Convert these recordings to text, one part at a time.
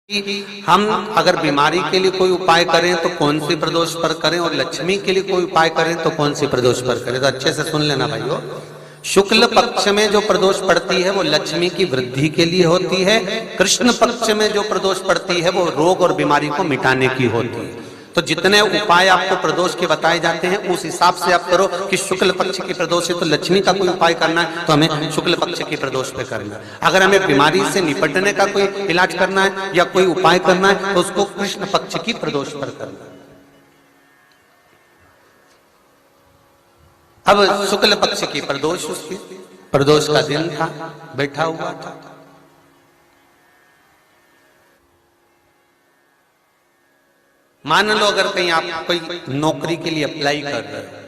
कि हम अगर बीमारी के लिए कोई उपाय करें तो कौन सी प्रदोष पर करें, और लक्ष्मी के लिए कोई उपाय करें तो कौन सी प्रदोष पर करें। तो अच्छे से सुन लेना भाइयों, शुक्ल पक्ष में जो प्रदोष पड़ती है वो लक्ष्मी की वृद्धि के लिए होती है। कृष्ण पक्ष में जो प्रदोष पड़ती है वो रोग और बीमारी को मिटाने की होती है। तो जितने उपाय आपको प्रदोष के बताए जाते हैं उस हिसाब से आप करो कि शुक्ल पक्ष की प्रदोष है तो लक्ष्मी का कोई उपाय करना है तो हमें शुक्ल पक्ष की प्रदोष पे करना है। अगर हमें बीमारी से निपटने का कोई इलाज करना है या कोई उपाय करना है तो उसको कृष्ण पक्ष की प्रदोष पर करना है। अब शुक्ल पक्ष की प्रदोष, उसकी प्रदोष का दिन था, बैठा हुआ था। मान लो अगर कहीं आप कोई नौकरी के लिए अप्लाई कर रहे हो,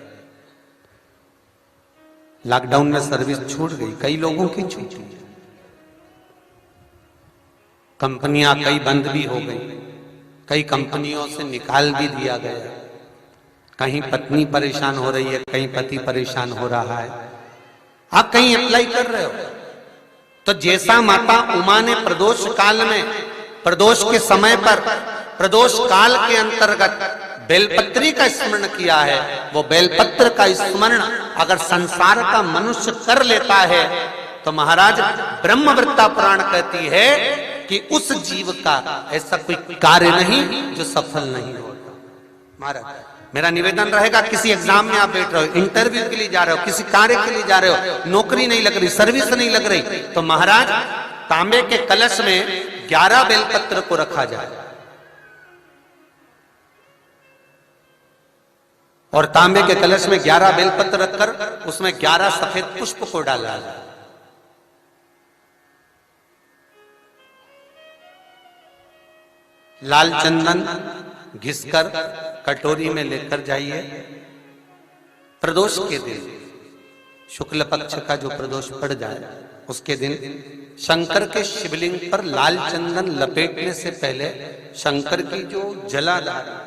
लॉकडाउन में सर्विस छूट गई, कई लोगों की छूटी, कंपनियां कई बंद भी हो गई, कई कंपनियों से निकाल भी दिया गया, कहीं पत्नी परेशान हो रही है, कहीं पति परेशान हो रहा है, आप कहीं अप्लाई कर रहे हो तो जैसा माता उमा ने प्रदोष काल में, प्रदोष के समय पर, प्रदोष काल के अंतर्गत बेलपत्री का स्मरण किया है, वो बेलपत्र का स्मरण अगर संसार का मनुष्य कर लेता है तो महाराज ब्रह्मवृत्ता पुराण कहती है कि उस जीव का ऐसा कोई कार्य नहीं जो सफल नहीं होता। महाराज मेरा निवेदन रहेगा, किसी एग्जाम में आप बैठ रहे हो, इंटरव्यू के लिए जा रहे हो, किसी कार्य के लिए जा रहे हो, नौकरी नहीं लग रही, सर्विस नहीं लग रही, तो महाराज तांबे के कलश में 11 बेलपत्र को रखा जाए और तांबे के कलश में 11 बेलपत्र रखकर उसमें 11 सफेद पुष्प को डाला जाए। लाल चंदन घिसकर कटोरी में लेकर जाइए। प्रदोष के दिन, शुक्ल पक्ष का जो प्रदोष पड़ जाए उसके दिन शंकर के शिवलिंग पर लाल चंदन लपेटने से पहले शंकर की जो जलाधार,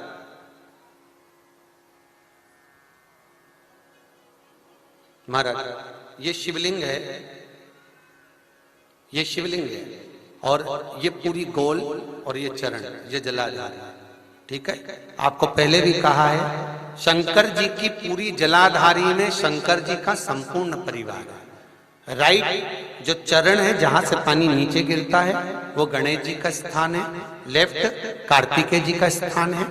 महाराज ये शिवलिंग है, ये शिवलिंग है और ये पूरी गोल और ये चरण, ये जलाधार, ठीक है। आपको पहले भी कहा है शंकर जी की पूरी जलाधारी में शंकर जी का संपूर्ण परिवार है। राइट जो चरण है जहां से पानी नीचे गिरता है वो गणेश जी का स्थान है, लेफ्ट कार्तिकेय जी का स्थान है,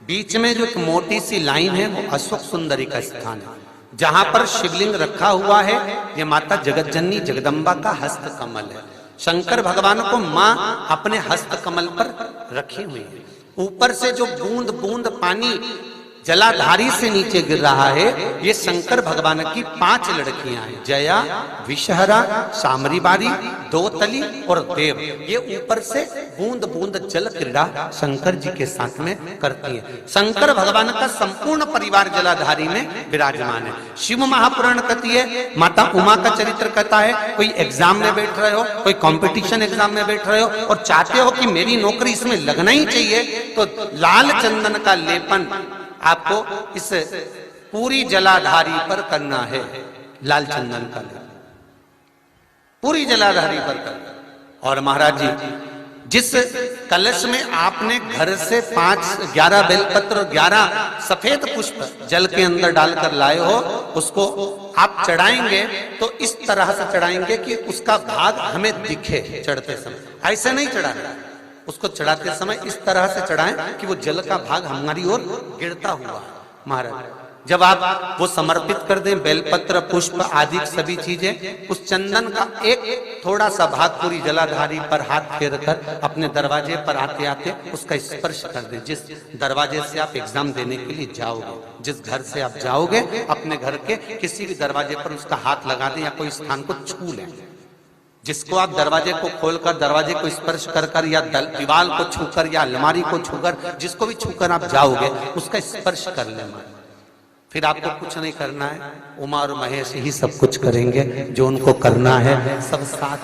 बीच में जो एक मोटी सी लाइन है वो अशोक सुंदरी का स्थान है। जहां पर शिवलिंग रखा हुआ है ये माता जगत जननी जगदम्बा का हस्त कमल है। शंकर भगवान को मां अपने हस्त कमल पर रखी हुई है। ऊपर से जो बूंद बूंद पानी जलाधारी से नीचे गिर रहा है ये शंकर भगवान की 5 लड़कियां हैं, जया, विषहरा, सामरीबारी, दोतली और देव। ये ऊपर से बूंद बूंद जल क्रीड़ा शंकर जी के साथ में करती है। शंकर भगवान का संपूर्ण परिवार जलाधारी में विराजमान है। शिव महापुराण कहती है, माता उमा का चरित्र कहता है, कोई एग्जाम में बैठ रहे हो, कोई कंपटीशन एग्जाम में बैठ रहे हो और चाहते हो कि मेरी नौकरी इसमें लगना ही चाहिए तो लाल चंदन का लेपन आपको इस पूरी जलाधारी पर करना है। लाल चंदन का लेपन पूरी जलाधारी पर करना। और महाराज जी जिस कलश में आपने घर से 11 बेलपत्र और 11 सफेद पुष्प जल के अंदर डालकर लाए हो उसको आप चढ़ाएंगे तो इस तरह से चढ़ाएंगे कि उसका भाग हमें दिखे चढ़ते समय। ऐसे नहीं चढ़ाना, उसको चढ़ाते समय इस तरह से चढ़ाएं कि वो जल का भाग हमारी ओर गिरता हुआ। महाराज जब आप वो समर्पित कर दें बेलपत्र पुष्प आदि सभी चीजें, उस चंदन का एक थोड़ा सा भाग पूरी जलाधारी पर हाथ फेर कर अपने दरवाजे पर आते आते उसका स्पर्श कर दें। जिस दरवाजे से आप एग्जाम देने के लिए जाओगे, जिस घर से आप जाओगे, अपने घर के किसी भी दरवाजे पर उसका हाथ लगा दें या कोई स्थान को छू लें। जिसको आप दरवाजे को खोलकर, दरवाजे को स्पर्श कर कर या दीवार को छूकर या अलमारी को छूकर, जिसको भी छूकर आप जाओगे उसका स्पर्श कर लेना। फिर आपको कुछ नहीं करना है, उमा और महेश ही सब कुछ करेंगे जो उनको करना है, सब साथ।